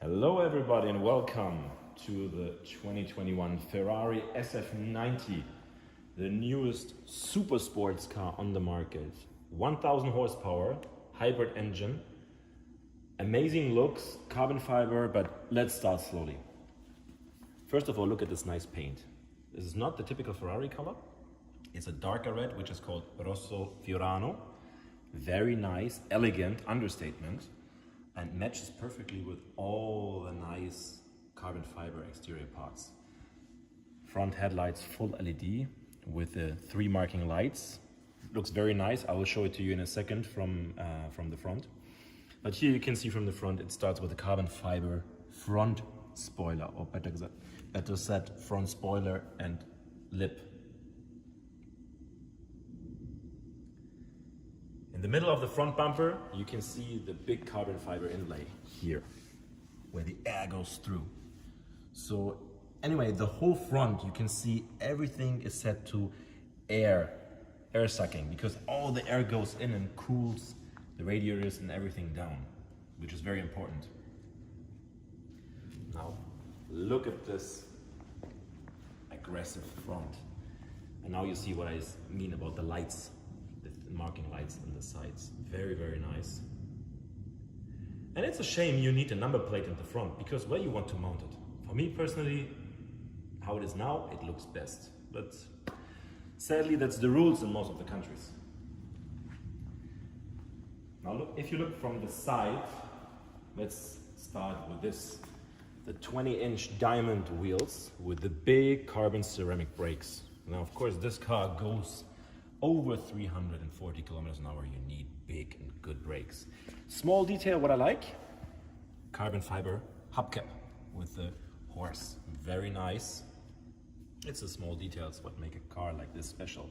Hello everybody and welcome to the 2021 Ferrari SF90, the newest super sports car on the market. 1000 horsepower, hybrid engine, amazing looks, carbon fiber, but let's start slowly. First of all, look at this nice paint. This is not the typical Ferrari color. It's a darker red, which is called Rosso Fiorano. Very nice, elegant understatement. And matches perfectly with all the nice carbon fiber exterior parts. Front headlights full LED with the 3 marking lights. Looks very nice. I will show it to you in a second from the front. But here you can see from the front it starts with a carbon fiber front spoiler, or better said front spoiler and lip. In the middle of the front bumper, you can see the big carbon fiber inlay here, where the air goes through. So anyway, the whole front, you can see everything is set to air sucking, because all the air goes in and cools the radiators and everything down, which is very important. Now, look at this aggressive front. And now you see what I mean about the lights. The marking lights on the sides. Very, very nice. And it's a shame you need a number plate in the front, because where you want to mount it. For me personally, how it is now, it looks best. But sadly, that's the rules in most of the countries. Now look, if you look from the side, let's start with this. The 20-inch diamond wheels with the big carbon ceramic brakes. Now, of course, this car goes over 340 kilometers an hour. You need big and good brakes. Small detail, what I like, carbon fiber hubcap with the horse. Very nice. It's the small details what make a car like this special.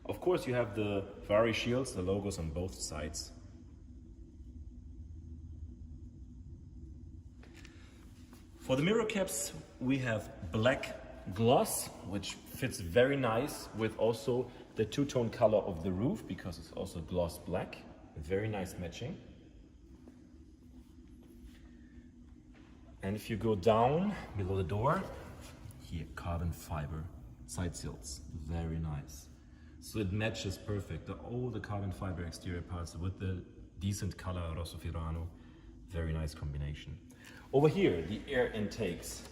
Of course, you have the Ferrari shields, the logos on both sides. For the mirror caps, we have black gloss, which fits very nice with also the two-tone color of the roof, because it's also gloss black. Very nice matching. And if you go down below the door, here, carbon fiber side sills. Very nice. So it matches perfect. All the carbon fiber exterior parts with the decent color Rosso Fiorano. Very nice combination. Over here, the air intakes.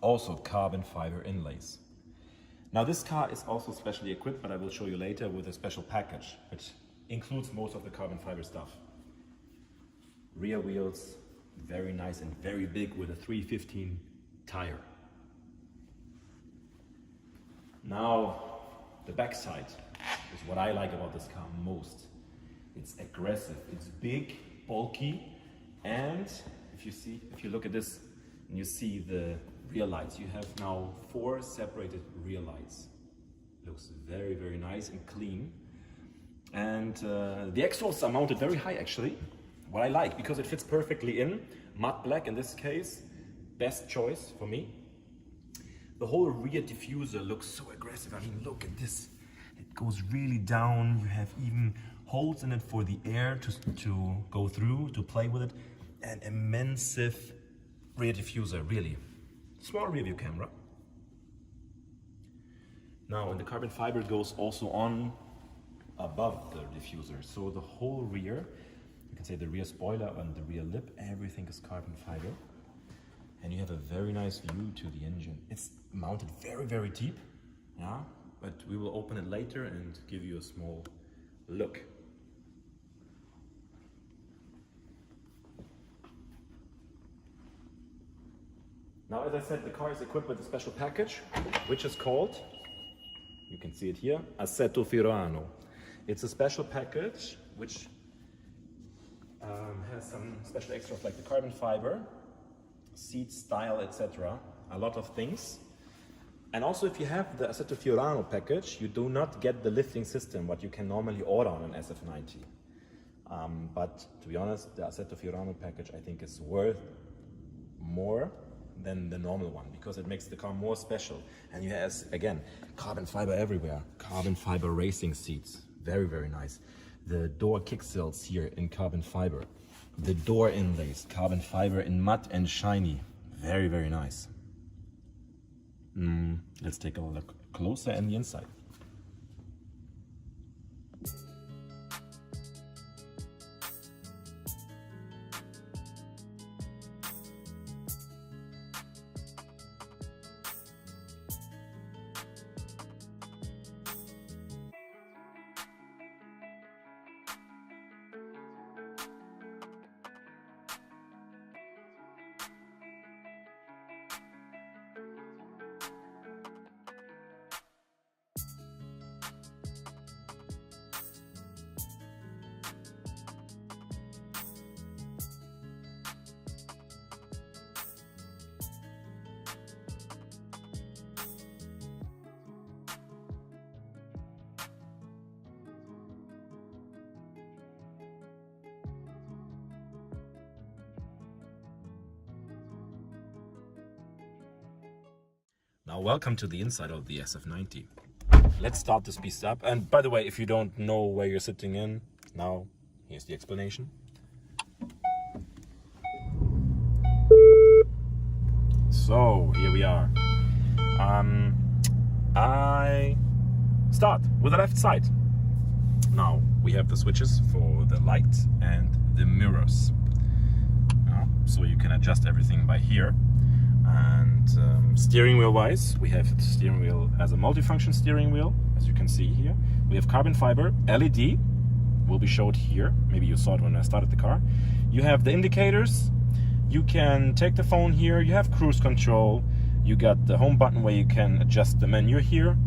Also carbon fiber inlays. Now this car is also specially equipped, but I will show you later, with a special package, which includes most of the carbon fiber stuff. Rear wheels, very nice and very big with a 315 tire. Now the backside is what I like about this car most. It's aggressive, it's big, bulky, and if you look at this and you see the rear lights, you have now 4 separated rear lights. Looks very, very nice and clean. And the exhausts are mounted very high actually, what I like, because it fits perfectly in. Matte black in this case, best choice for me. The whole rear diffuser looks so aggressive. I mean, look at this. It goes really down. You have even holes in it for the air to go through, to play with it. An immense rear diffuser, really. Small rear view camera. Now, and the carbon fiber goes also on above the diffuser. So the whole rear, you can say the rear spoiler and the rear lip, everything is carbon fiber. And you have a very nice view to the engine. It's mounted very, very deep, yeah, but we will open it later and give you a small look. Now, as I said, the car is equipped with a special package, which is called, you can see it here, Assetto Fiorano. It's a special package which has some special extras like the carbon fiber, seat style, etc. A lot of things. And also, if you have the Assetto Fiorano package, you do not get the lifting system, what you can normally order on an SF90. But to be honest, the Assetto Fiorano package I think is worth more than the normal one, because it makes the car more special. And you have, again, carbon fiber everywhere, carbon fiber racing seats, very, very nice. The door kick sills here in carbon fiber, The door inlays, carbon fiber in matte and shiny. Very, very nice. Let's take a look closer in the inside. Now welcome to the inside of the SF90. Let's start this piece up. And by the way, if you don't know where you're sitting in, now here's the explanation. So here we are. I start with the left side. Now we have the switches for the light and the mirrors. So you can adjust everything by here. And steering wheel wise, we have the steering wheel as a multifunction steering wheel, as you can see here. We have carbon fiber, LED will be showed here. Maybe you saw it when I started the car. You have the indicators. You can take the phone here. You have cruise control. You got the home button where you can adjust the menu here.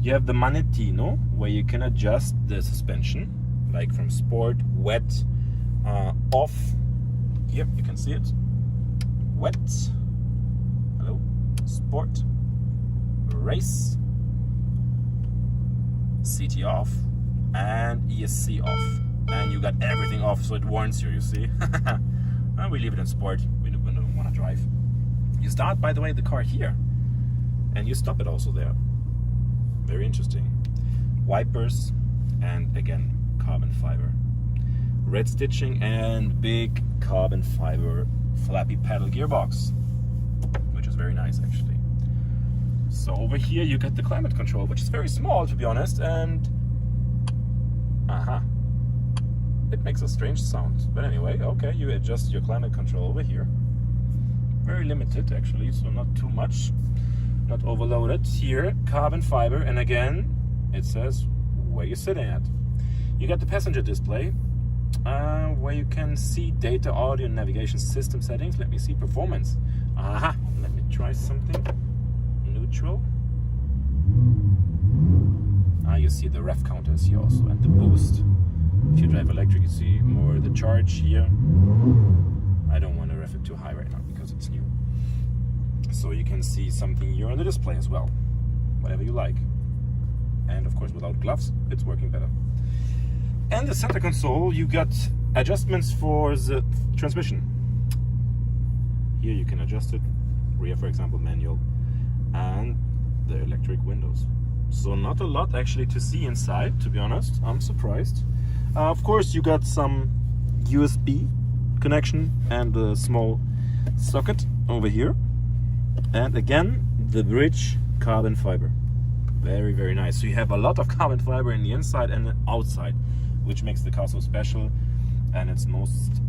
You have the manettino where you can adjust the suspension, like from sport, wet, off. Here you can see it. Wet. Hello. Sport. Race. CT off. And ESC off. And you got everything off, so it warns you, you see. And we leave it in sport. We don't want to drive. You start, by the way, the car here. And you stop it also there. Very interesting. Wipers. And again, carbon fiber. Red stitching and big carbon fiber flappy pedal gearbox, which is very nice actually. So over here you get the climate control, which is very small to be honest, and it makes a strange sound, but anyway, okay, you adjust your climate control over here. Very limited actually, so not too much, not overloaded. Here, carbon fiber, and again it says where you're sitting at. You got the passenger display, where you can see data, audio, and navigation system settings. Let me see performance. Let me try something. Neutral. You see the ref counters here also, and the boost. If you drive electric, you see more the charge here. I don't want to ref it too high right now because it's new. So you can see something here on the display as well. Whatever you like. And of course, without gloves, it's working better. And the center console, you got adjustments for the transmission. Here you can adjust it, rear for example, manual, and the electric windows. So not a lot actually to see inside, to be honest. I'm surprised. Of course, you got some USB connection and a small socket over here. And again, the bridge carbon fiber. Very, very nice. So you have a lot of carbon fiber in the inside and the outside, which makes the car so special, and it's most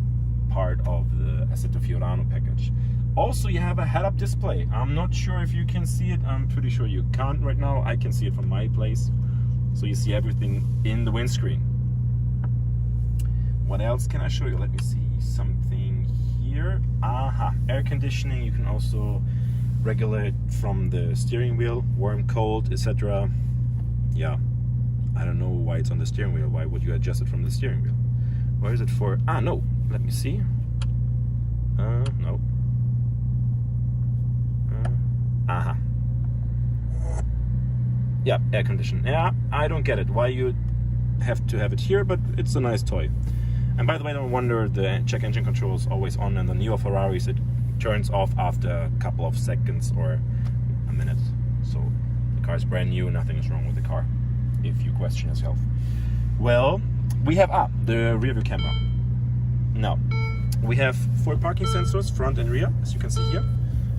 part of the Assetto Fiorano package. Also, you have a head-up display. I'm not sure if you can see it. I'm pretty sure you can't right now. I can see it from my place. So you see everything in the windscreen. What else can I show you? Let me see something here. Air conditioning. You can also regulate from the steering wheel, warm, cold, etc. Yeah. I don't know why it's on the steering wheel. Why would you adjust it from the steering wheel? Where is it for? No. Let me see. No. Yeah, air conditioning. Yeah, I don't get it. Why you have to have it here, but it's a nice toy. And by the way, don't wonder, the check engine control is always on, and the newer Ferraris, it turns off after a couple of seconds or a minute. So the car is brand new, nothing is wrong with the car, if you question yourself. Well, we have the rear view camera. Now, We have 4 parking sensors, front and rear, as you can see here,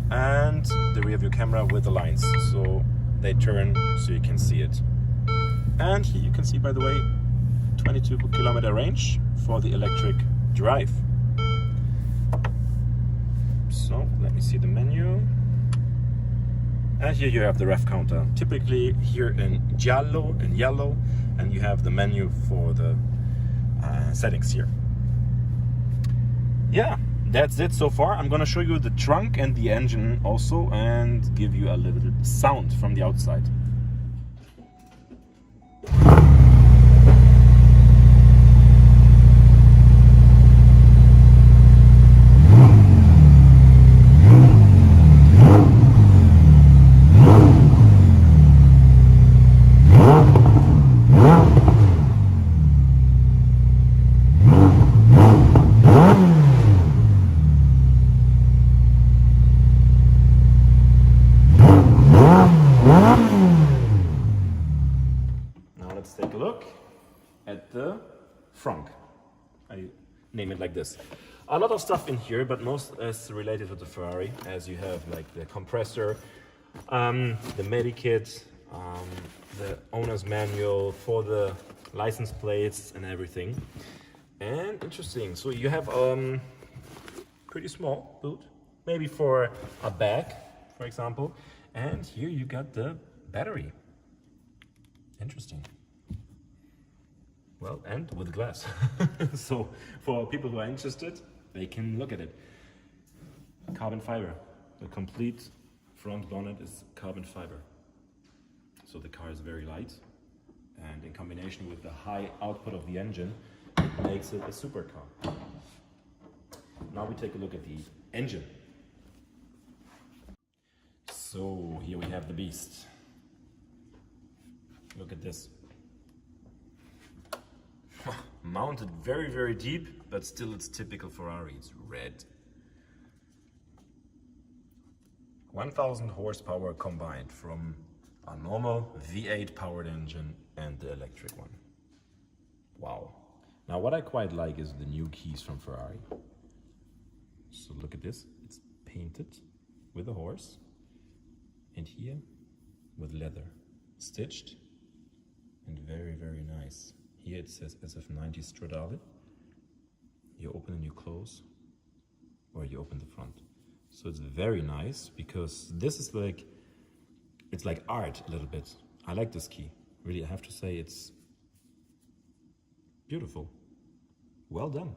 and the rear view camera with the lines, so they turn so you can see it. And here you can see, by the way, 22-kilometer range for the electric drive. So let me see the menu. And here you have the ref counter, typically here in yellow, and you have the menu for the settings here. Yeah, that's it so far. I'm gonna show you the trunk and the engine also, and give you a little sound from the outside. Let's take a look at the front. I name it like this. A lot of stuff in here, but most is related to the Ferrari, as you have like the compressor, the medikit, the owner's manual for the license plates and everything. And interesting, so you have pretty small boot, maybe for a bag, for example. And here you got the battery. Interesting. Well, and with glass. So for people who are interested, they can look at it. Carbon fiber. The complete front bonnet is carbon fiber. So the car is very light, and in combination with the high output of the engine, it makes it a supercar. Now we take a look at the engine. So here we have the beast. Look at this. Mounted very, very deep, but still it's typical Ferrari, it's red. 1000 horsepower combined from a normal V8 powered engine and the electric one. Wow. Now what I quite like is the new keys from Ferrari. So look at this, it's painted with a horse, and here with leather, stitched and very, very nice. Here it says SF90 Stradale. You open and you close, or you open the front. So it's very nice, because this is like, it's like art a little bit. I like this key. Really, I have to say it's beautiful. Well done.